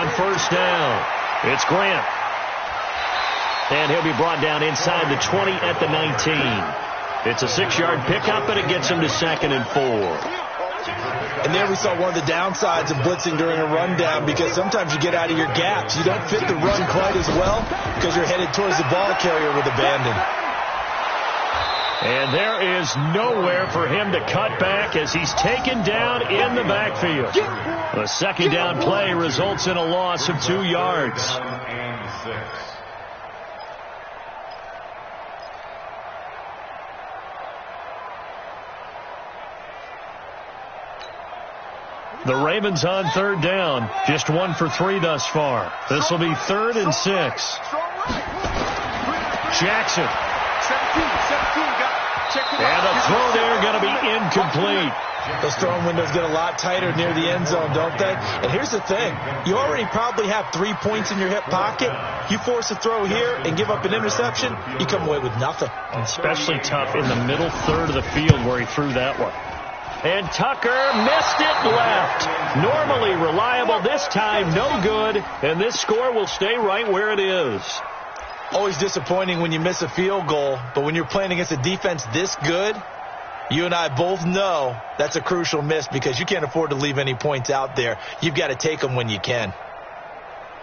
on first down. It's Grant. And he'll be brought down inside the 20 at the 19. It's a 6-yard pickup, and it gets him to 2nd and 4. And there we saw one of the downsides of blitzing during a rundown, because sometimes you get out of your gaps. You don't fit the run quite as well because you're headed towards the ball carrier with abandon. And there is nowhere for him to cut back as he's taken down in the backfield. A 2nd down play results in a loss of 2 yards. The Ravens on 3rd down. Just 1 for 3 thus far. This will be 3rd and 6. Jackson. And the throw there going to be incomplete. Those throwing windows get a lot tighter near the end zone, don't they? And here's the thing. You already probably have 3 points in your hip pocket. You force a throw here and give up an interception, you come away with nothing. Especially tough in the middle third of the field where he threw that one. And Tucker missed it left. Normally reliable, this time no good. And this score will stay right where it is. Always disappointing when you miss a field goal, but when you're playing against a defense this good, you and I both know that's a crucial miss because you can't afford to leave any points out there. You've got to take them when you can.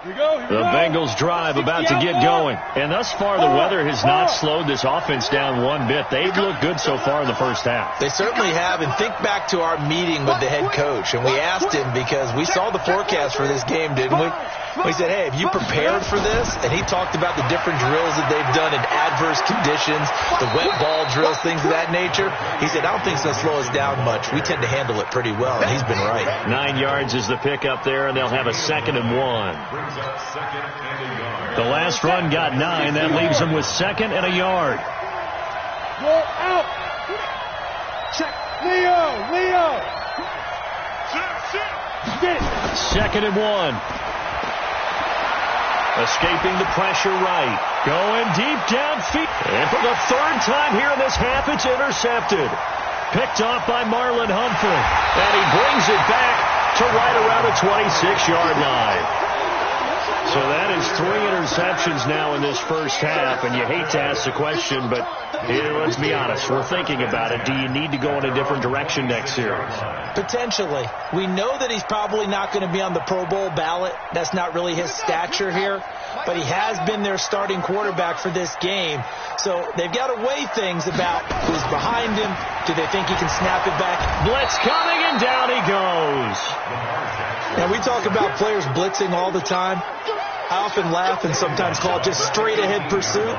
The Bengals drive about to get going. And thus far, the weather has not slowed this offense down one bit. They've looked good so far in the first half. They certainly have. And think back to our meeting with the head coach. And we asked him because we saw the forecast for this game, didn't we? We said, hey, have you prepared for this? And he talked about the different drills that they've done in adverse conditions, the wet ball drills, things of that nature. He said, I don't think it's going to slow us down much. We tend to handle it pretty well, and he's been right. 9 yards is the pickup there, and they'll have a 2nd and 1. The last run got 9. That leaves them with 2nd and a yard. Go out. Check. Leo. Sit. 2nd and 1. Escaping the pressure right. Going deep downfield. And for the 3rd time here in this half, it's intercepted. Picked off by Marlon Humphrey. And he brings it back to right around the 26-yard line. So that is 3 interceptions now in this first half, and you hate to ask the question, but let's be honest, we're thinking about it. Do you need to go in a different direction next series? Potentially. We know that he's probably not going to be on the Pro Bowl ballot. That's not really his stature here, but he has been their starting quarterback for this game. So they've got to weigh things about who's behind him. Do they think he can snap it back? Blitz coming, and down he goes. Now, we talk about players blitzing all the time. I often laugh and sometimes call it just straight-ahead pursuit.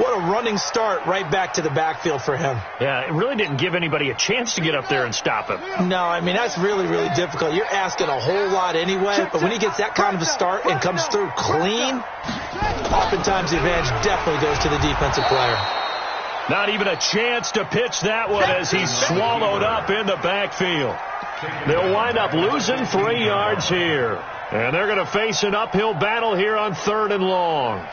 What a running start right back to the backfield for him. Yeah, it really didn't give anybody a chance to get up there and stop him. No, I mean, that's really, really difficult. You're asking a whole lot anyway, but when he gets that kind of a start and comes through clean, oftentimes the advantage definitely goes to the defensive player. Not even a chance to pitch that one as he's swallowed up in the backfield. They'll wind up losing 3 yards here. And they're going to face an uphill battle here on 3rd and long.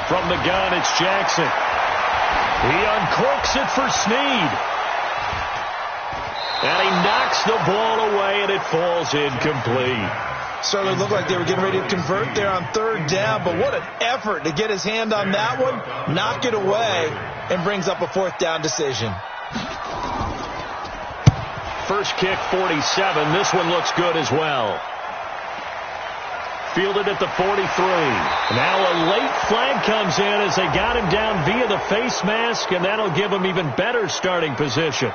From the gun, it's Jackson. He uncorks it for Snead. And he knocks the ball away, and it falls incomplete. Certainly looked like they were getting ready to convert there on 3rd down, but what an effort to get his hand on that one, knock it away, and brings up a 4th down decision. First kick, 47. This one looks good as well. Fielded at the 43. Now a late flag comes in as they got him down via the face mask, and that'll give him even better starting position.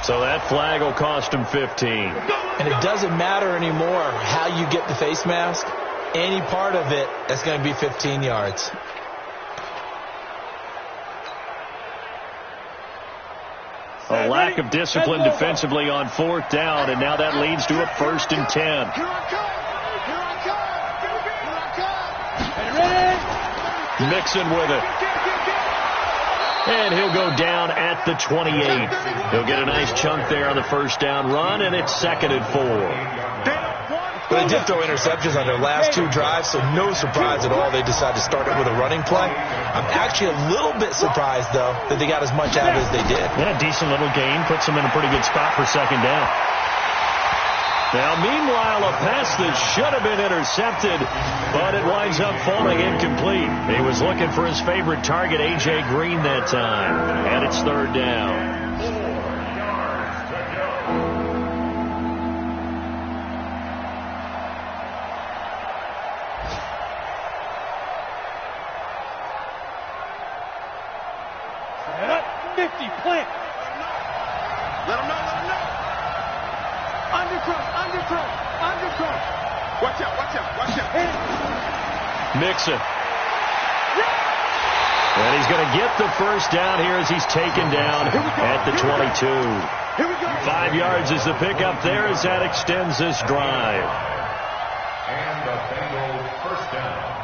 So that flag will cost him 15. And it doesn't matter anymore how you get the face mask. Any part of it, that's going to be 15 yards. A lack of discipline defensively on 4th down, and now that leads to a 1st and 10. Mixon with it. And he'll go down at the 28. He'll get a nice chunk there on the 1st down run, and it's 2nd and 4. But they did throw interceptions on their last 2 drives, so no surprise at all they decided to start it with a running play. I'm actually a little bit surprised, though, that they got as much out of it as they did. Yeah, decent little gain. Puts them in a pretty good spot for second down. Now, meanwhile, a pass that should have been intercepted, but it winds up falling incomplete. He was looking for his favorite target, A.J. Green, that time. And it's third down. Mixon. And he's going to get the first down here as he's taken down at the 22. 5 yards is the pickup there as that extends this drive. And the Bengals first down.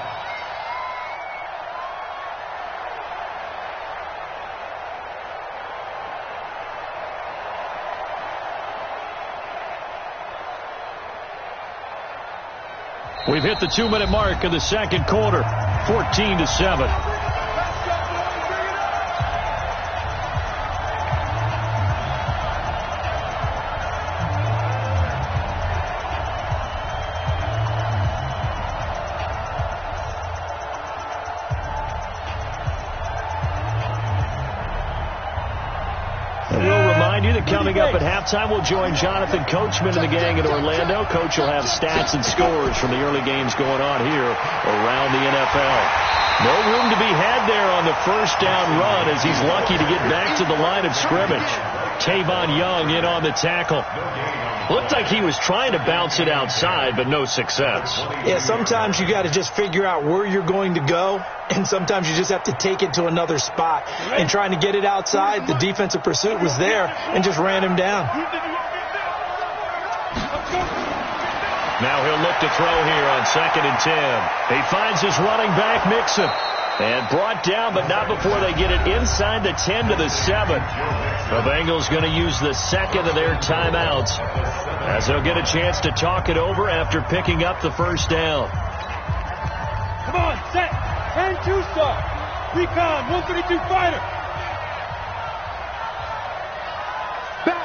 We've hit the 2-minute mark of the second quarter, 14-7. Coming up at halftime, we'll join Jonathan Coachman and the gang in Orlando. Coach will have stats and scores from the early games going on here around the NFL. No room to be had there on the first down run as he's lucky to get back to the line of scrimmage. Tavon Young in on the tackle. Looked like he was trying to bounce it outside, but no success. Yeah, sometimes you got to just figure out where you're going to go, and sometimes you just have to take it to another spot. And trying to get it outside, the defensive pursuit was there and just ran him down. Now he'll look to throw here on 2nd and 10. He finds his running back, Mixon. And brought down, but not before they get it inside the 10 to the 7. The Bengals going to use the second of their timeouts as they'll get a chance to talk it over after picking up the first down. Come on, set, and 2-star. Recon, 132 fighter. Back.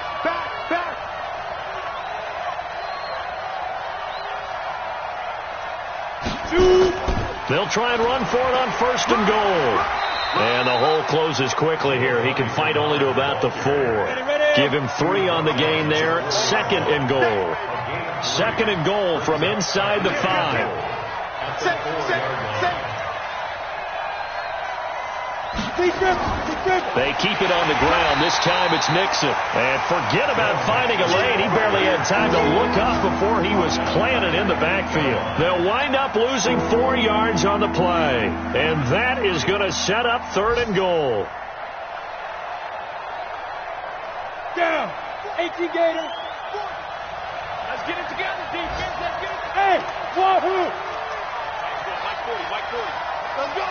They'll try and run for it on 1st and goal. And the hole closes quickly here. He can fight only to about the 4. Give him 3 on the gain there. 2nd and goal. 2nd and goal from inside the 5. They keep it on the ground. This time it's Mixon. And forget about finding a lane. He barely had time to look up before he was planted in the backfield. They'll wind up losing 4 yards on the play. And that is going to set up 3rd and goal. Down. 18 Gator. Let's get it together, defense. Let's get it. Hey, Wahoo. Mike 40. Let's go.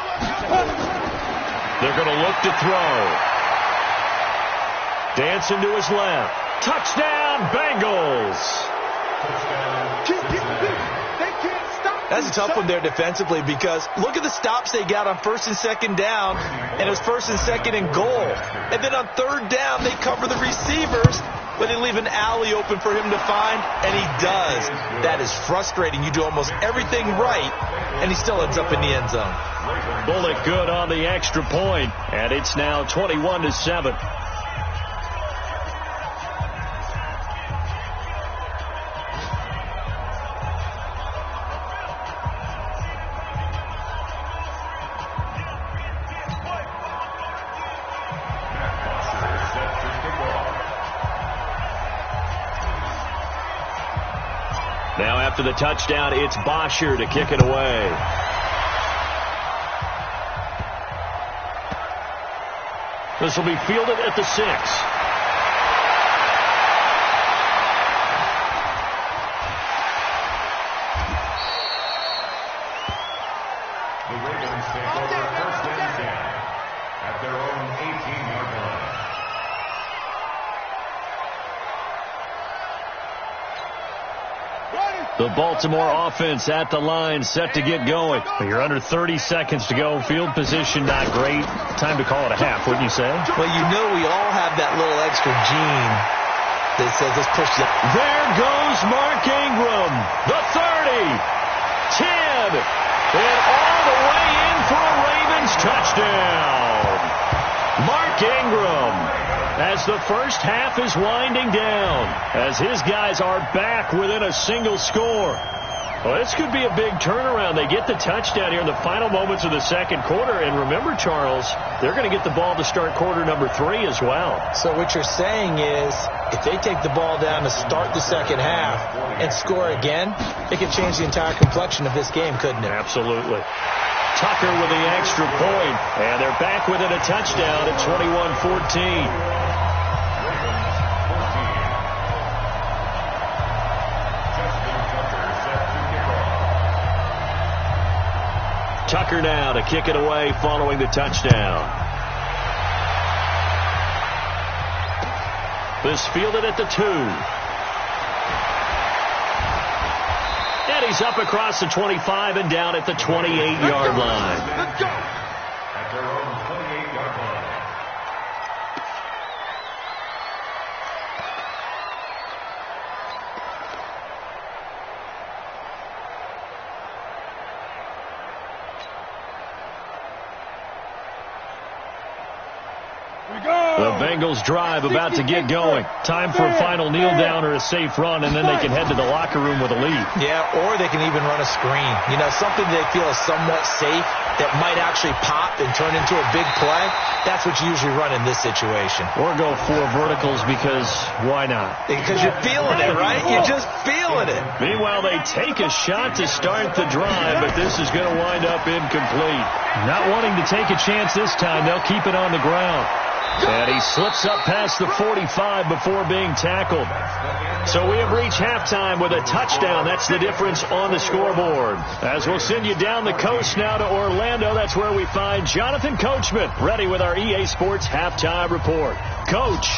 They're going to look to throw. Dancing to his left. Touchdown, Bengals. That's a tough one there defensively because look at the stops they got on 1st and 2nd down, and it was 1st and 2nd and goal. And then on 3rd down, they cover the receivers, but they leave an alley open for him to find, and he does. That is frustrating. You do almost everything right, and he still ends up in the end zone. Bullock good on the extra point, and it's now 21-7. Now after the touchdown, it's Bosher to kick it away. This will be fielded at the 6. The Ravens take over 1st and 10 at their own 18-yard line. Ready. The Baltimore offense at the line, set to get going. You're under 30 seconds to go. Field position not great. Time to call it a half, wouldn't you say? Well, you know we all have that little extra gene that says let's push it. There goes Mark Ingram. The 30, 10, and all the way in for a Ravens touchdown. Mark Ingram, as the first half is winding down, as his guys are back within a single score. Well, this could be a big turnaround. They get the touchdown here in the final moments of the second quarter. And remember, Charles, they're going to get the ball to start quarter number 3 as well. So what you're saying is if they take the ball down to start the second half and score again, it could change the entire complexion of this game, couldn't it? Absolutely. Tucker with the extra point, and they're back within a touchdown at 21-14. Tucker now to kick it away following the touchdown. This fielded at the 2. And he's up across the 25 and down at the 28-yard line. Let's go. At their own 28-yard line. The Bengals drive about to get going. Time for a final kneel down or a safe run, and then they can head to the locker room with a lead. Yeah, or they can even run a screen. You know, something they feel is somewhat safe that might actually pop and turn into a big play. That's what you usually run in this situation. Or go 4 verticals because why not? Because you're feeling it, right? You're just feeling it. Meanwhile, they take a shot to start the drive, but this is going to wind up incomplete. Not wanting to take a chance this time, they'll keep it on the ground. And he slips up past the 45 before being tackled. So we have reached halftime with a touchdown. That's the difference on the scoreboard. As we'll send you down the coast now to Orlando, that's where we find Jonathan Coachman, ready with our EA Sports Halftime Report. Coach.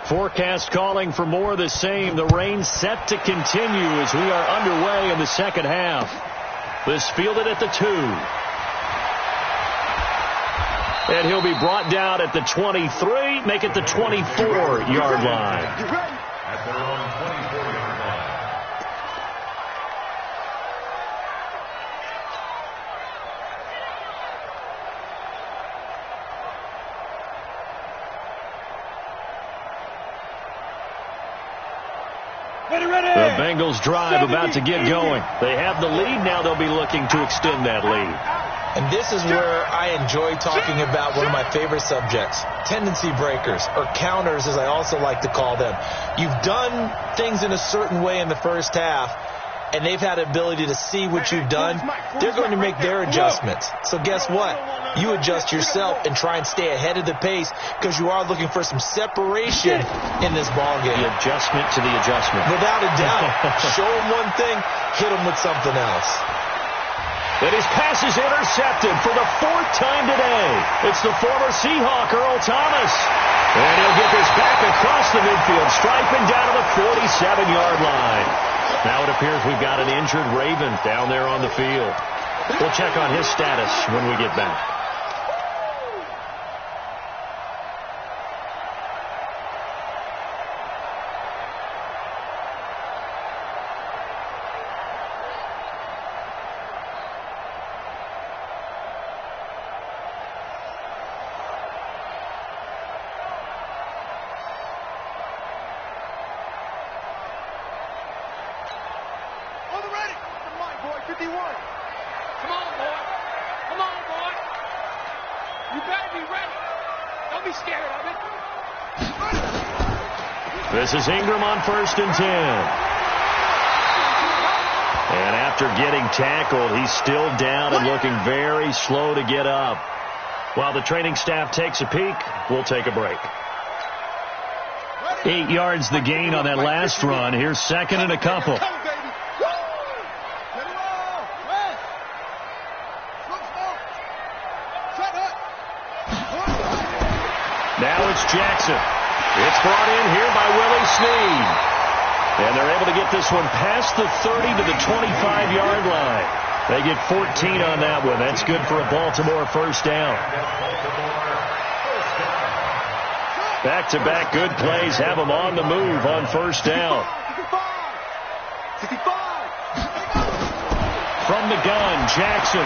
Forecast calling for more of the same. The rain set to continue as we are underway in the second half. This fielded at the 2. And he'll be brought down at the 23, make it the 24-yard line. At their own 24-yard line. The Bengals drive about to get going. They have the lead. Now they'll be looking to extend that lead. And this is where I enjoy talking about one of my favorite subjects, tendency breakers, or counters as I also like to call them. You've done things in a certain way in the first half, and they've had the ability to see what you've done. They're going to make their adjustments. So guess what? You adjust yourself and try and stay ahead of the pace because you are looking for some separation in this ballgame. The adjustment to the adjustment. Without a doubt. Show them one thing, hit them with something else. And his pass is intercepted for the 4th time today. It's the former Seahawk, Earl Thomas. And he'll get this back across the midfield, striping down to the 47-yard line. Now it appears we've got an injured Raven down there on the field. We'll check on his status when we get back. This is Ingram on 1st and 10. And after getting tackled, he's still down and looking very slow to get up. While the training staff takes a peek, we'll take a break. 8 yards the gain on that last run. Here's 2nd and a couple. Now it's Jackson. It's brought in here by Willie Snead. And they're able to get this one past the 30 to the 25-yard line. They get 14 on that one. That's good for a Baltimore first down. Back-to-back good plays have them on the move on first down. From the gun, Jackson.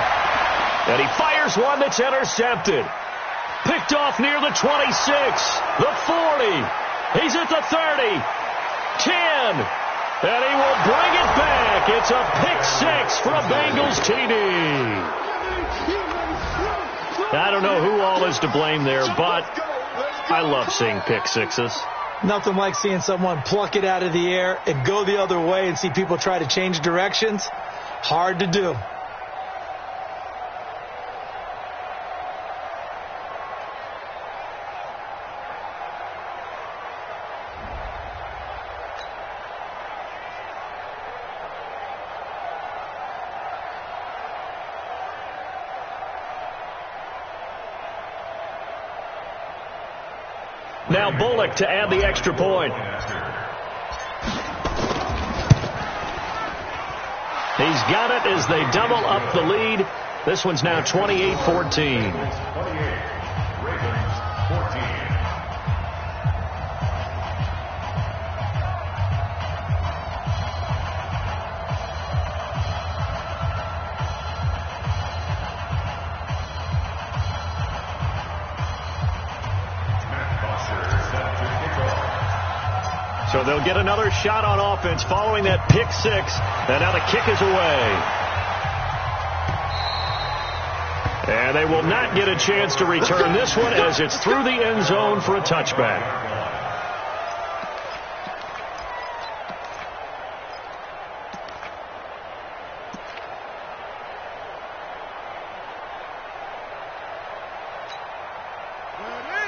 And he fires one that's intercepted. Picked off near the 26, the 40. He's at the 30, 10, and he will bring it back. It's a pick 6 for a Bengals TD. I don't know who all is to blame there, but I love seeing pick 6s. Nothing like seeing someone pluck it out of the air and go the other way and see people try to change directions. Hard to do. Now Bullock to add the extra point. He's got it as they double up the lead. This one's now 28-14. So they'll get another shot on offense following that pick 6. And now the kick is away. And they will not get a chance to return this one as it's through the end zone for a touchback.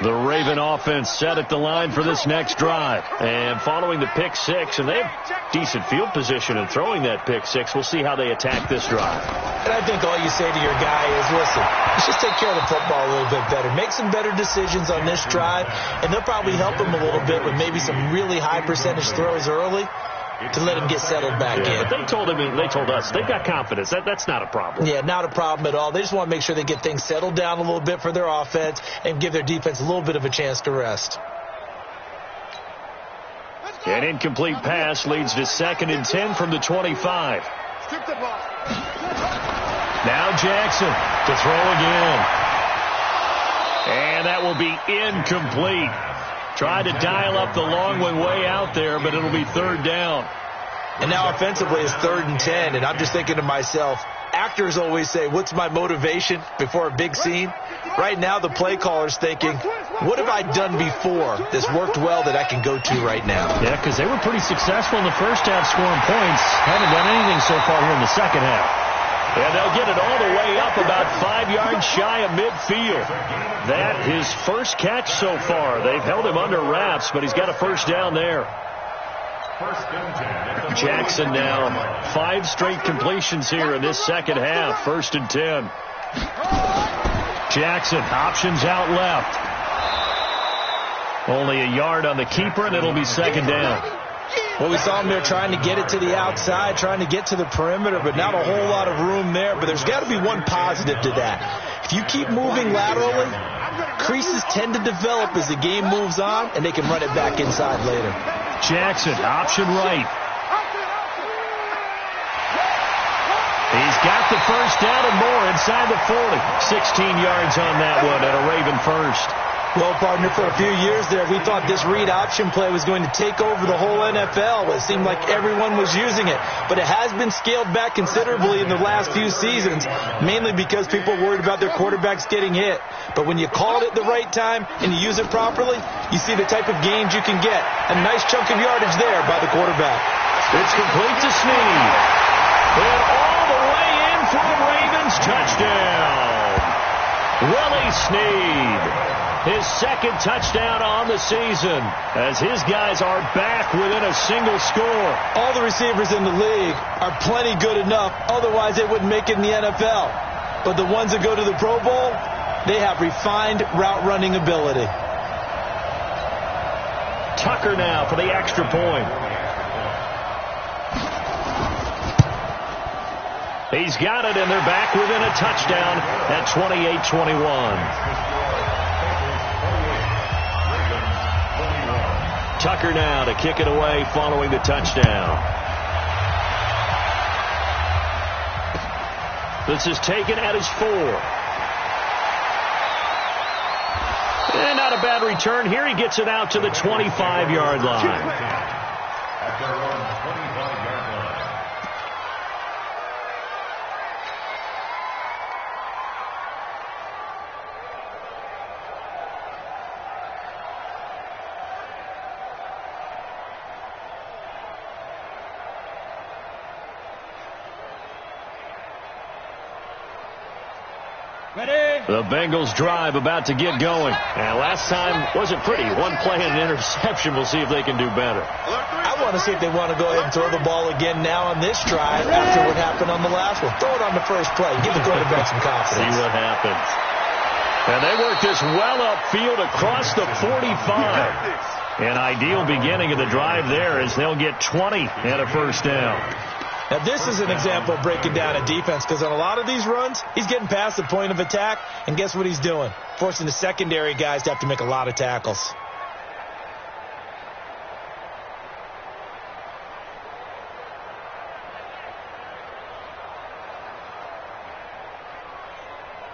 The Raven offense set at the line for this next drive. And following the pick six, and they have decent field position in throwing that pick six. We'll see how they attack this drive. And I think all you say to your guy is, listen, let's just take care of the football a little bit better. Make some better decisions on this drive, and they'll probably help him a little bit with maybe some really high percentage throws early to let him get settled back in. But they told us, they've got confidence. That's not a problem. Yeah, not a problem at all. They just want to make sure they get things settled down a little bit for their offense and give their defense a little bit of a chance to rest. An incomplete pass leads to 2nd and 10 from the 25. Now Jackson to throw again. And that will be incomplete. Tried to dial up the long one way out there, but it'll be 3rd down. And now offensively it's 3rd and 10, and I'm just thinking to myself, actors always say, what's my motivation before a big scene? Right now the play caller's thinking, what have I done before that's worked well that I can go to right now? Yeah, because they were pretty successful in the first half scoring points. Haven't done anything so far here in the second half. And they'll get it all the way up about 5 yards shy of midfield. That his first catch so far. They've held him under wraps, but he's got a first down there. Jackson now 5 straight completions here in this second half. 1st and 10. Jackson options out left. Only a yard on the keeper, and it'll be 2nd down. Well, we saw him there trying to get it to the outside, trying to get to the perimeter, but not a whole lot of room there. But there's got to be one positive to that. If you keep moving laterally, creases tend to develop as the game moves on, and they can run it back inside later. Jackson, option right. He's got the first down and more inside the 40. 16 yards on that one, and a Raven first. Well, partner, for a few years there, we thought this read option play was going to take over the whole NFL. It seemed like everyone was using it. But it has been scaled back considerably in the last few seasons, mainly because people are worried about their quarterbacks getting hit. But when you call it at the right time and you use it properly, you see the type of gains you can get. A nice chunk of yardage there by the quarterback. It's complete to Snead. And all the way in for the Ravens touchdown. Willie Snead. His 2nd touchdown on the season as his guys are back within a single score. All the receivers in the league are plenty good enough. Otherwise, they wouldn't make it in the NFL. But the ones that go to the Pro Bowl, they have refined route running ability. Tucker now for the extra point. He's got it, and they're back within a touchdown at 28-21. Tucker now to kick it away following the touchdown. This is taken at his 4. And not a bad return here. He gets it out to the 25-yard line. At their own 25-yard line. The Bengals drive about to get going. And last time wasn't pretty. One play and an interception. We'll see if they can do better. I want to see if they want to go ahead and throw the ball again now on this drive after what happened on the last one. Throw it on the first play. Give the quarterback some confidence. See what happens. And they work this well upfield across the 45. An ideal beginning of the drive there as they'll get 20 and a first down. Now, this is an example of breaking down a defense because on a lot of these runs, he's getting past the point of attack, and guess what he's doing? Forcing the secondary guys to have to make a lot of tackles.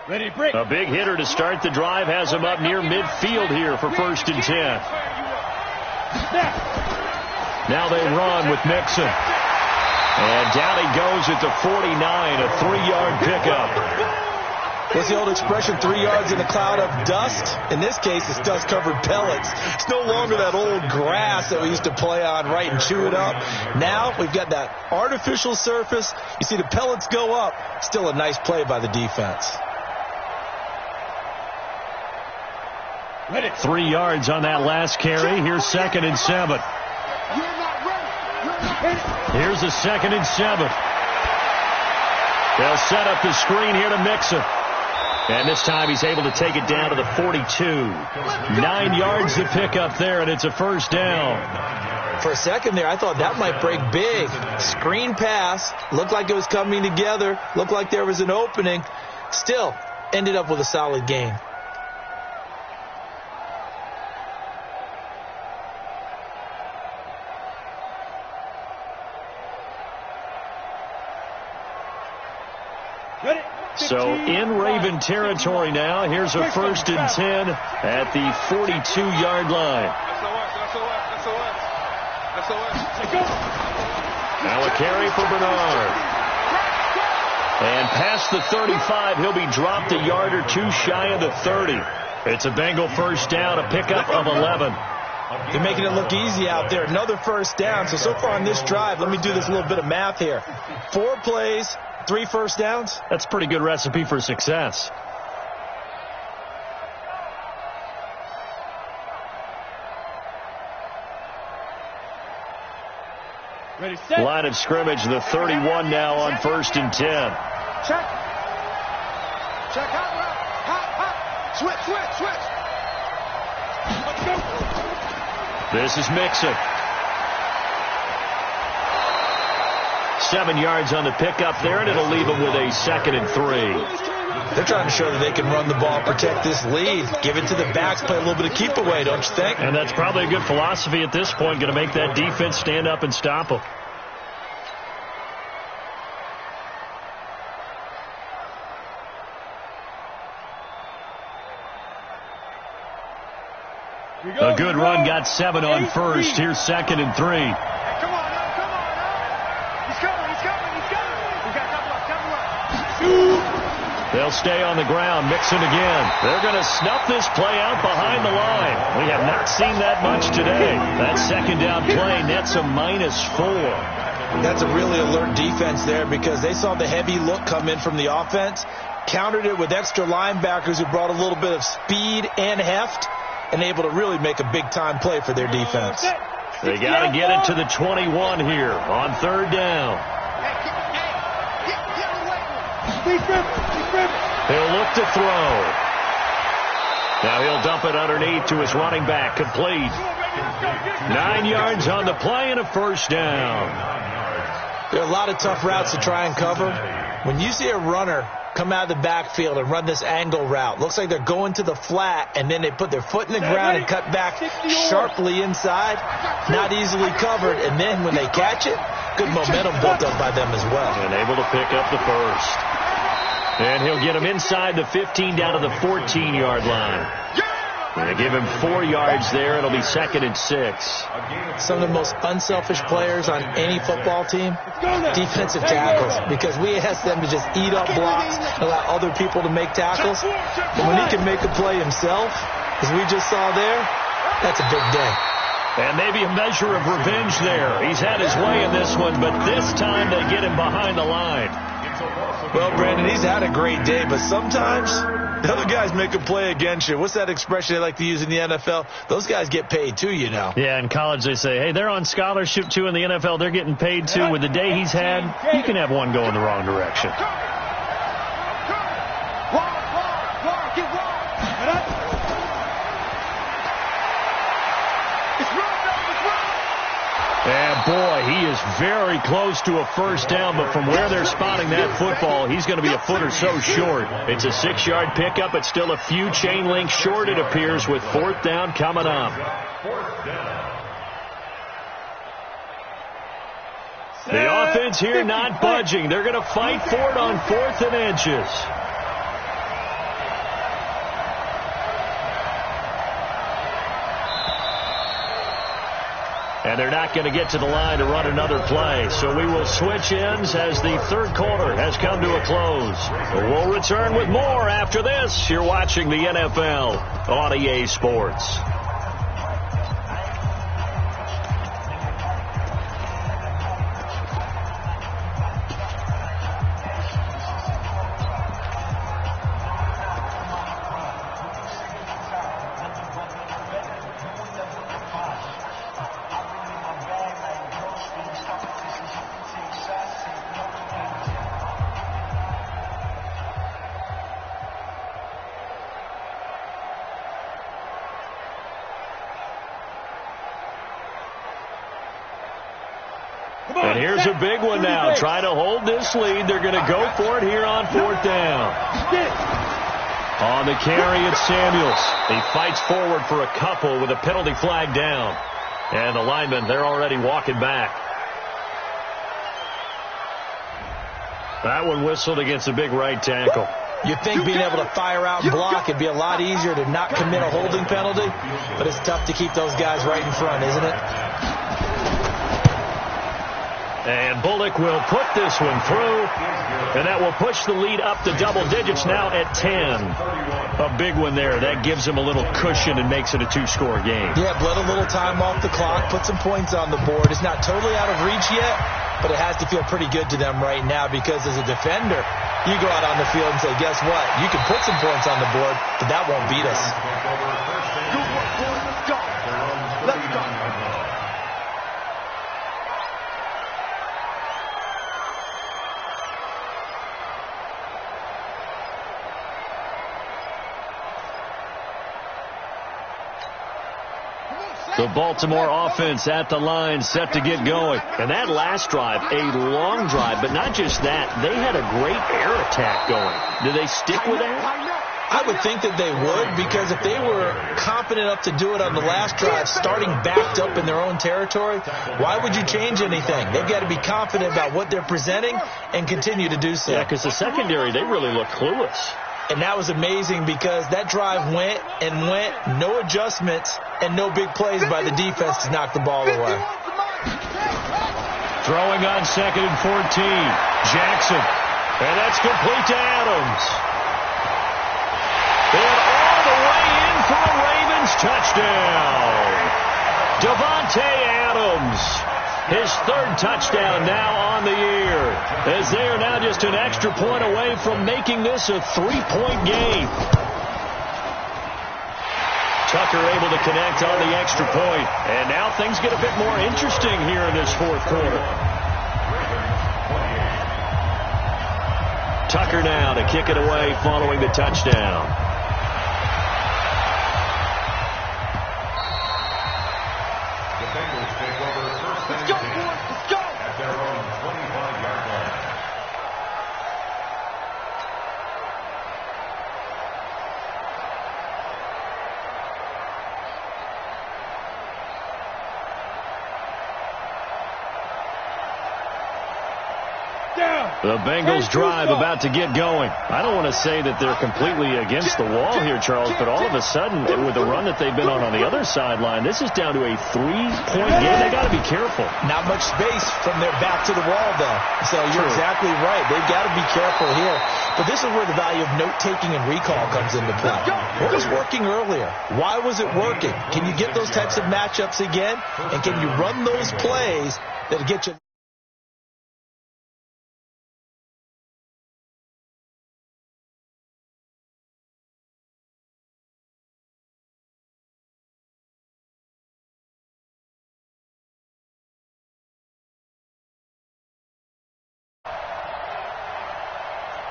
Ready, break. A big hitter to start the drive has him up near midfield here for 1st and 10. Now they run with Mixon. And down he goes at the 49, a 3-yard pickup. What's the old expression, 3 yards in a cloud of dust? In this case, it's dust-covered pellets. It's no longer that old grass that we used to play on, right, and chew it up. Now we've got that artificial surface. You see the pellets go up. Still a nice play by the defense. 3 yards on that last carry. Here's 2nd and 7. Here's a 2nd and 7. They'll set up the screen here to Mixon. And this time he's able to take it down to the 42. 9 yards to pick up there, and it's a first down. For a second there, I thought that might break big. Screen pass. Looked like it was coming together. Looked like there was an opening. Still, ended up with a solid gain. So in Raven territory now. Here's a 1st and 10 at the 42-yard line. Now a carry for Bernard. And past the 35, he'll be dropped a yard or two shy of the 30. It's a Bengal first down, a pickup of 11. They're making it look easy out there. Another first down. So far on this drive, let me do this little bit of math here. 4 plays, 3 first downs. That's a pretty good recipe for success. Ready, set. Line of scrimmage, the 31 now on 1st and 10. Check. Check out. Hot. Switch. Let's go. This is Mixon. 7 yards on the pickup there, and it'll leave him with a 2nd and 3. They're trying to show that they can run the ball, protect this lead, give it to the backs, play a little bit of keep away, don't you think? And that's probably a good philosophy at this point, going to make that defense stand up and stop them. A good run, got 7 on 1st. Here's 2nd and 3. Come on now. He's coming. We got couple up. They'll stay on the ground. Mixon again. They're going to snuff this play out behind the line. We have not seen that much today. That 2nd down play nets a -4. That's a really alert defense there because they saw the heavy look come in from the offense, countered it with extra linebackers who brought a little bit of speed and heft, and able to really make a big-time play for their defense. They got to get it to the 21 here on 3rd down. He'll look to throw. Now he'll dump it underneath to his running back, complete. 9 yards on the play and a first down. There are a lot of tough routes to try and cover. When you see a runner come out of the backfield and run this angle route, looks like they're going to the flat, and then they put their foot in the ground and cut back sharply inside, not easily covered, and then when they catch it, good momentum built up by them as well. And able to pick up the first. And he'll get him inside the 15 down to the 14-yard line. They give him 4 yards there. It'll be 2nd and 6. Some of the most unselfish players on any football team, defensive tackles, because we ask them to just eat up blocks, allow other people to make tackles. But when he can make a play himself, as we just saw there, that's a big day. And maybe a measure of revenge there. He's had his way in this one, but this time they get him behind the line. Well, Brandon, he's had a great day, but sometimes the other guys make a play against you. What's that expression they like to use in the NFL? Those guys get paid too, you know. Yeah, in college they say, hey, they're on scholarship too. In the NFL, they're getting paid too. With the day he's had, you can have one go in the wrong direction. And boy, he is very close to a first down, but from where they're spotting that football, he's going to be a foot or so short. It's a 6-yard pickup. It's still a few chain links short, it appears, with 4th down coming up. The offense here not budging. They're going to fight for it on 4th and inches. And they're not going to get to the line to run another play. So we will switch ends as the 3rd quarter has come to a close. We'll return with more after this. You're watching the NFL on EA Sports. And here's a big one now. Trying to hold this lead. They're going to go for it here on 4th down. On the carry, it's Samuels. He fights forward for a couple with a penalty flag down. And the linemen, they're already walking back. That one whistled against a big right tackle. You'd think being able to fire out and block would be a lot easier to not commit a holding penalty, but it's tough to keep those guys right in front, isn't it? And Bullock will put this one through, and that will push the lead up to double digits now at 10. A big one there. That gives them a little cushion and makes it a 2-score game. Yeah, bled a little time off the clock, put some points on the board. It's not totally out of reach yet, but it has to feel pretty good to them right now because as a defender, you go out on the field and say, guess what? You can put some points on the board, but that won't beat us. Good work, boys. Let's go. Let's go. The Baltimore offense at the line, set to get going. And that last drive, a long drive, but not just that. They had a great air attack going. Do they stick with that? I would think that they would, because if they were confident enough to do it on the last drive, starting backed up in their own territory, why would you change anything? They've got to be confident about what they're presenting and continue to do so. Yeah, because the secondary, they really look clueless. And that was amazing because that drive went and went, no adjustments, and no big plays by the defense to knock the ball away. Throwing on 2nd and 14. Jackson. And that's complete to Adams. And all the way in for a Ravens touchdown. Davante Adams. His 3rd touchdown now on the year, as they are now just an extra point away from making this a 3-point game. Tucker able to connect on the extra point, and now things get a bit more interesting here in this 4th quarter. Tucker now to kick it away following the touchdown. Let's go, boys. Let's go. At their own 25-yard line. The Bengals drive about to get going. I don't want to say that they're completely against the wall here, Charles, but all of a sudden, with the run that they've been on the other sideline, this is down to a 3-point game. They got to be careful. Not much space from their back to the wall, though. So you're exactly right. They've got to be careful here. But this is where the value of note-taking and recall comes into play. What was working earlier? Why was it working? Can you get those types of matchups again? And can you run those plays that get you...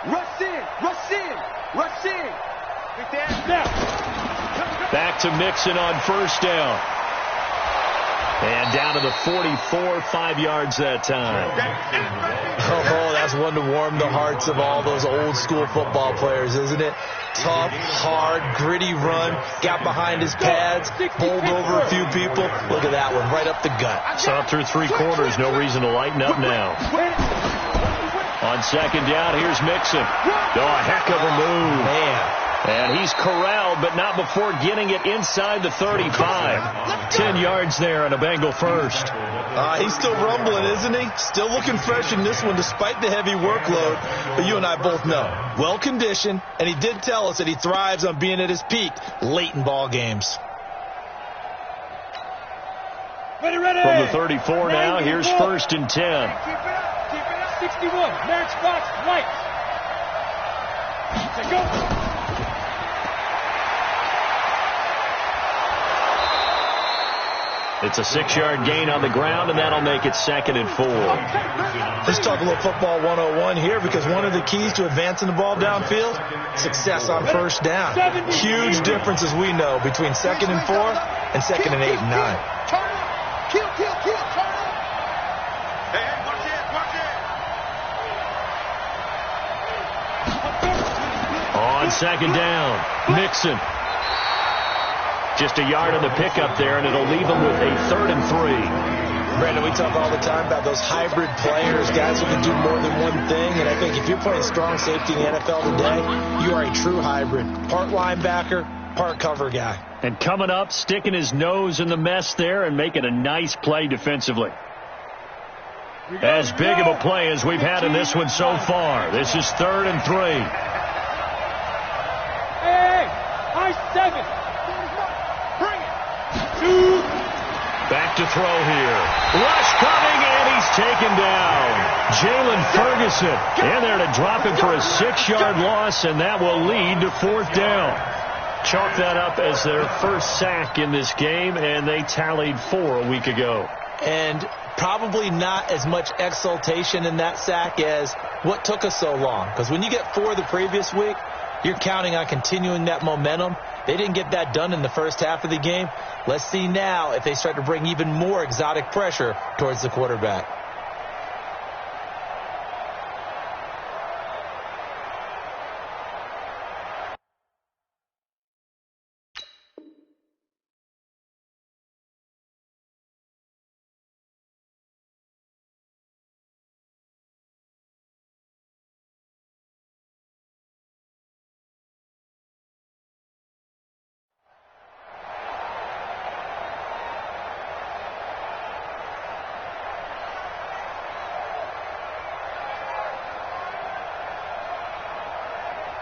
Rush in. Rush in. Rush in. Back to Mixon on 1st down. And down to the 44, 5 yards that time. Oh, that's one to warm the hearts of all those old school football players, isn't it? Tough, hard, gritty run. Got behind his pads, bowled over a few people. Look at that one, right up the gut. Saw through 3 quarters. No reason to lighten up now. On 2nd down, here's Mixon. Oh, a heck of a move. Man. And he's corralled, but not before getting it inside the 35. 10 yards there and a Bengal first. He's still rumbling, isn't he? Still looking fresh in this one despite the heavy workload. But you and I both know, well-conditioned, and he did tell us that he thrives on being at his peak late in ball games. Ready. From the 34 now, here's 1st and 10. Keep it up. 61. Match box. Lights. Let's go. It's a 6-yard gain on the ground, and that'll make it 2nd and 4. Let's talk a little football 101 here, because one of the keys to advancing the ball downfield, success on 1st down. Huge difference, as we know, between 2nd and 4 and 2nd and 8 and 9. Hey, watch it. On second down, Mixon. Just a yard on the pickup there, and it'll leave him with a 3rd and 3. Brandon, we talk all the time about those hybrid players, guys who can do more than one thing. And I think if you're playing strong safety in the NFL today, you are a true hybrid. Part linebacker, part cover guy. And coming up, sticking his nose in the mess there and making a nice play defensively. As big of a play as we've had in this one so far. This is 3rd and 3. Hey, high 7. Bring it. 2. Back to throw here. Rush coming, and he's taken down. Jalen Ferguson in there to drop him for a 6-yard loss, and that will lead to 4th down. Chalk that up as their first sack in this game, and they tallied 4 a week ago. And probably not as much exultation in that sack as what took us so long. Because when you get 4 the previous week, you're counting on continuing that momentum. They didn't get that done in the first half of the game. Let's see now if they start to bring even more exotic pressure towards the quarterback.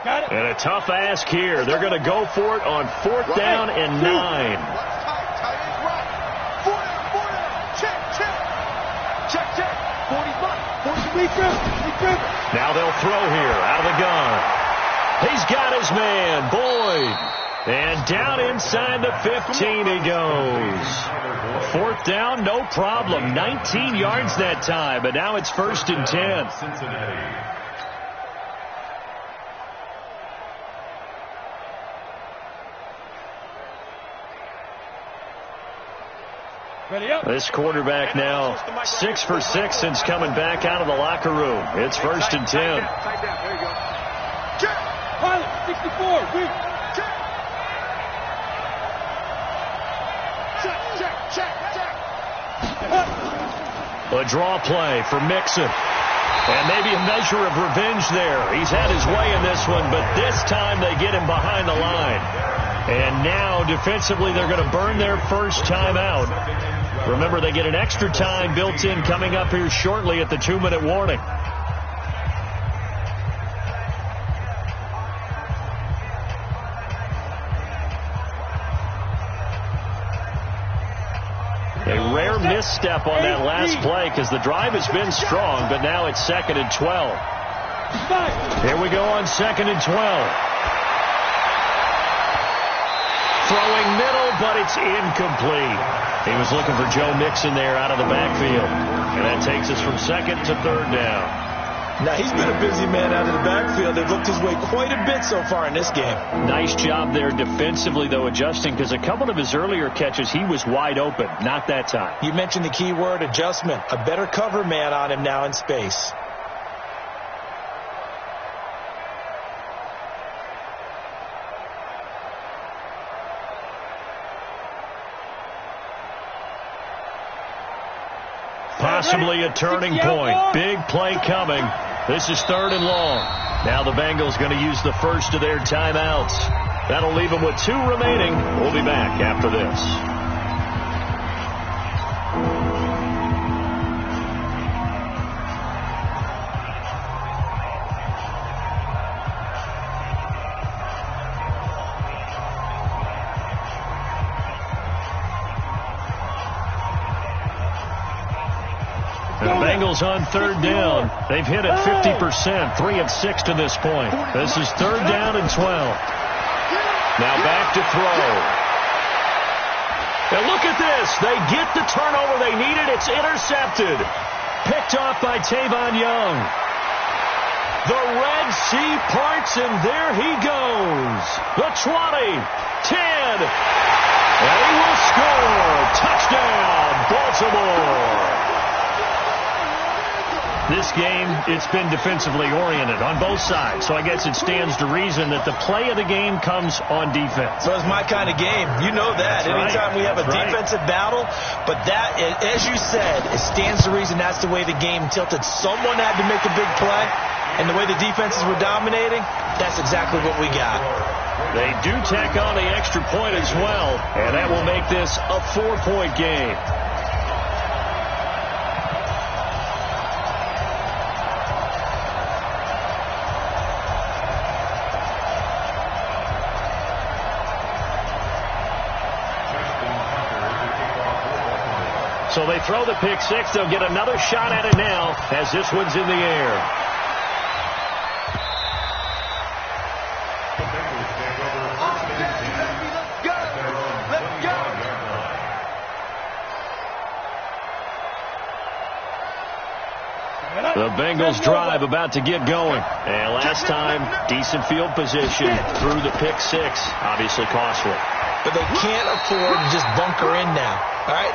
And a tough ask here. They're going to go for it on 4th down and 9. Tight ends right. 4 down. Check. 45. 40. Now they'll throw here out of the gun. He's got his man, Boyd. And down inside the 15 he goes. 4th down, no problem. 19 yards that time, but now it's 1st and 10. Cincinnati. This quarterback now 6 for 6 since coming back out of the locker room. It's 1st and 10. Tight down. There you go. Check. Pilot, 64. Check. A draw play for Mixon. And maybe a measure of revenge there. He's had his way in this one, but this time they get him behind the line. And now defensively they're going to burn their first time out. Remember, they get an extra time built in coming up here shortly at the 2-minute warning. A rare misstep on that last play because the drive has been strong, but now it's 2nd and 12. Here we go on 2nd and 12. Throwing middle, but it's incomplete. He was looking for Joe Mixon there out of the backfield. And that takes us from 2nd to 3rd down. Now, he's been a busy man out of the backfield. They've looked his way quite a bit so far in this game. Nice job there defensively, though, adjusting, because a couple of his earlier catches, he was wide open. Not that time. You mentioned the key word, adjustment. A better cover man on him now in space. Possibly a turning point. Big play coming. This is 3rd and long. Now the Bengals going to use the first of their timeouts. That'll leave them with 2 remaining. We'll be back after this. The Bengals on 3rd down. They've hit it 50%, 3 of 6 to this point. This is 3rd down and 12. Now back to throw. And look at this. They get the turnover they needed. It's intercepted. Picked off by Tavon Young. The Red Sea parts, and there he goes. The 20, 10, and he will score. Touchdown, Baltimore. This game, it's been defensively oriented on both sides, so I guess it stands to reason that the play of the game comes on defense. So it's my kind of game. You know that. Anytime we have a defensive battle, but that, as you said, it stands to reason that's the way the game tilted. Someone had to make a big play, and the way the defenses were dominating, that's exactly what we got. They do tack on the extra point as well, and that will make this a 4-point game. So they throw the pick six. They'll get another shot at it now as this one's in the air. The Bengals drive about to get going. And last time, decent field position through the pick six. Obviously costly. But they can't afford to just bunker in now. All right,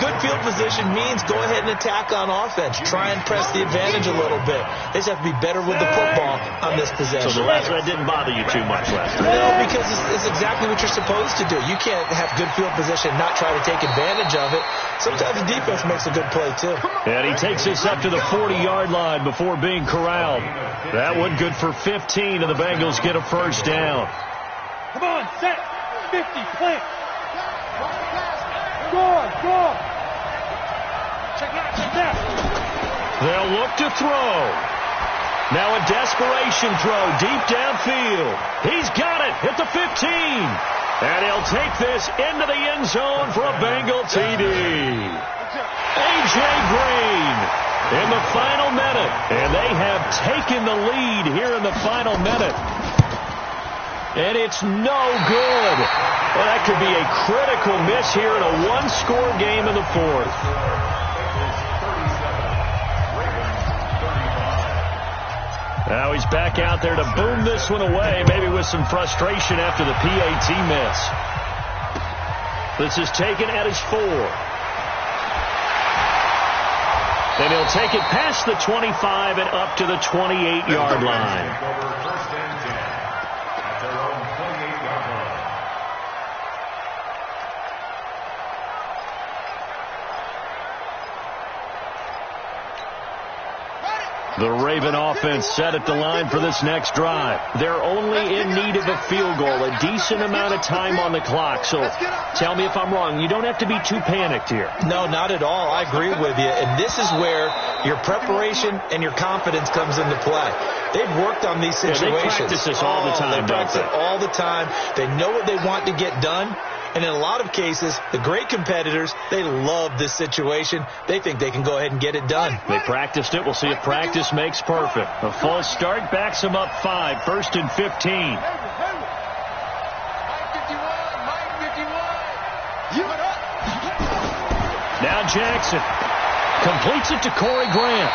good field position means go ahead and attack on offense. Try and press the advantage a little bit. They just have to be better with the football on this possession. So the last one didn't bother you too much last time? No, because it's exactly what you're supposed to do. You can't have good field position and not try to take advantage of it. Sometimes the defense makes a good play, too. And he takes this up to the 40-yard line before being corralled. That one good for 15, and the Bengals get a first down. Come on, set. 50, plant. Go. Check that. They'll look to throw. Now a desperation throw deep downfield. He's got it at the 15. And he'll take this into the end zone for a Bengal TD. A.J. Green in the final minute. And they have taken the lead here in the final minute. And it's no good. Well, that could be a critical miss here in a one-score game in the fourth. Now he's back out there to boom this one away, maybe with some frustration after the PAT miss. This is taken at his 4. And he'll take it past the 25 and up to the 28-yard line. The Raven offense set at the line for this next drive. They're only in need of a field goal, a decent amount of time on the clock. So tell me if I'm wrong. You don't have to be too panicked here. No, not at all. I agree with you. And this is where your preparation and your confidence comes into play. They've worked on these situations. Yeah, they practice this all the time, They practice it all the time. They know what they want to get done. And in a lot of cases, the great competitors, they love this situation. They think they can go ahead and get it done. They practiced it. We'll see if practice makes perfect. A false start backs them up 5, 1st and 15. Now Jackson completes it to Corey Grant.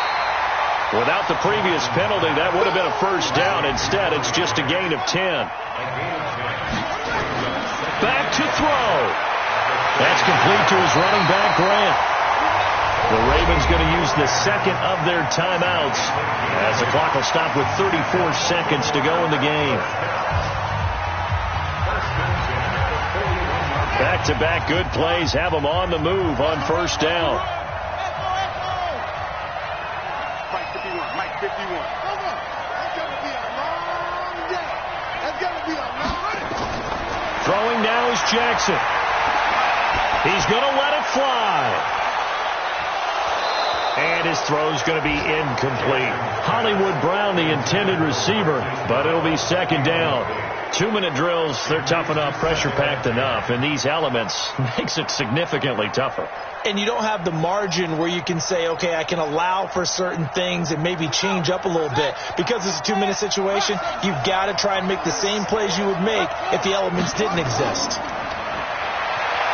Without the previous penalty, that would have been a first down. Instead, it's just a gain of 10. Back to throw. That's complete to his running back, Grant. The Ravens going to use the second of their timeouts as the clock will stop with 34 seconds to go in the game. Back-to-back good plays have them on the move on first down. Mike 51, Mike 51. Come on. That's going to be a long day. That's going to be a long day. Throwing now is Jackson. He's going to let it fly. And his throw's going to be incomplete. Hollywood Brown, the intended receiver, but it'll be second down. 2-minute drills, they're tough enough, pressure-packed enough, and these elements makes it significantly tougher. And you don't have the margin where you can say, okay, I can allow for certain things and maybe change up a little bit. Because it's a 2-minute situation, you've got to try and make the same plays you would make if the elements didn't exist.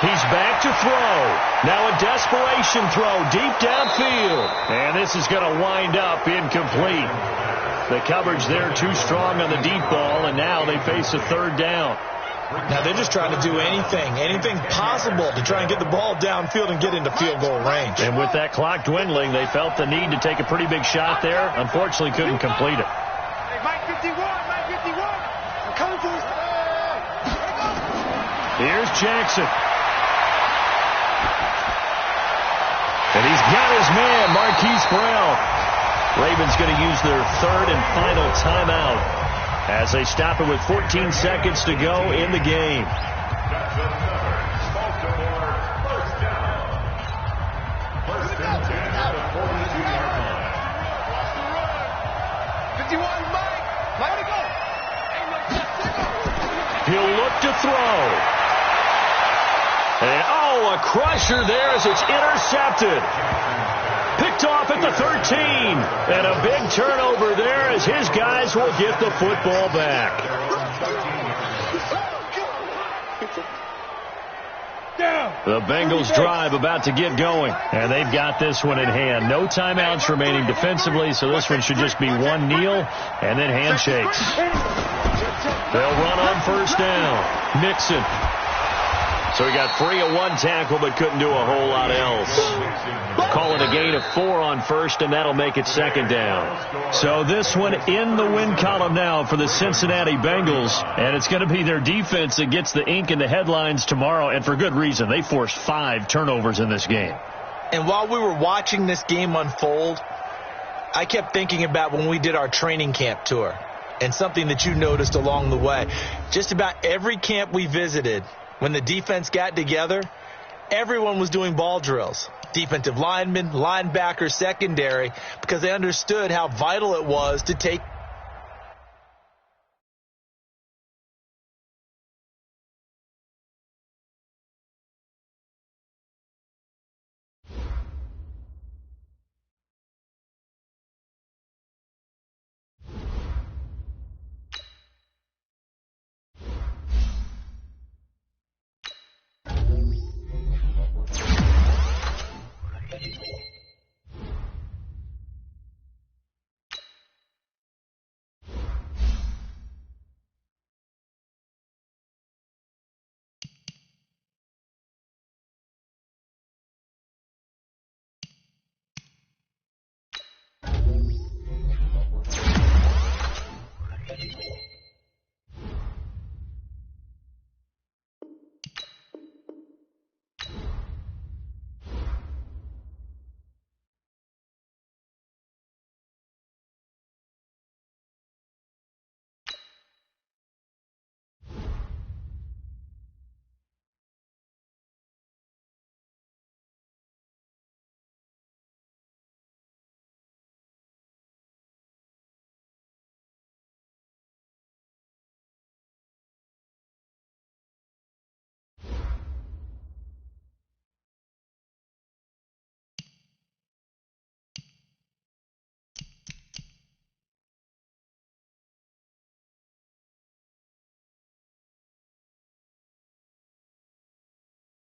He's back to throw. Now a desperation throw deep downfield. And this is going to wind up incomplete. The coverage there too strong on the deep ball, and now they face a third down. Now they're just trying to do anything possible to try and get the ball downfield and get into field goal range. And with that clock dwindling, they felt the need to take a pretty big shot there. Unfortunately, couldn't complete it. Hey, Mike 51, Mike 51. I'm coming for you. Here's Jackson. And he's got his man, Marquise Brown. Ravens going to use their third and final timeout as they stop it with 14 seconds to go in the game. Baltimore, first down. First and 10 at the 42-yard line. 51, Mike. Mike, go. He'll look to throw. And, a crusher there as it's intercepted. Picked off at the 13. And a big turnover there as his guys will get the football back. The Bengals drive about to get going. And they've got this one in hand. No timeouts remaining defensively, so this one should just be one kneel and then handshakes. They'll run on first down. Nixon. So he got free of one tackle but couldn't do a whole lot else. Call it a gain of 4 on first, and that'll make it second down. So this one in the win column now for the Cincinnati Bengals, and it's going to be their defense that gets the ink in the headlines tomorrow, and for good reason. They forced 5 turnovers in this game. And while we were watching this game unfold, I kept thinking about when we did our training camp tour and something that you noticed along the way. Just about every camp we visited, when the defense got together, everyone was doing ball drills. Defensive linemen, linebackers, secondary, because they understood how vital it was to take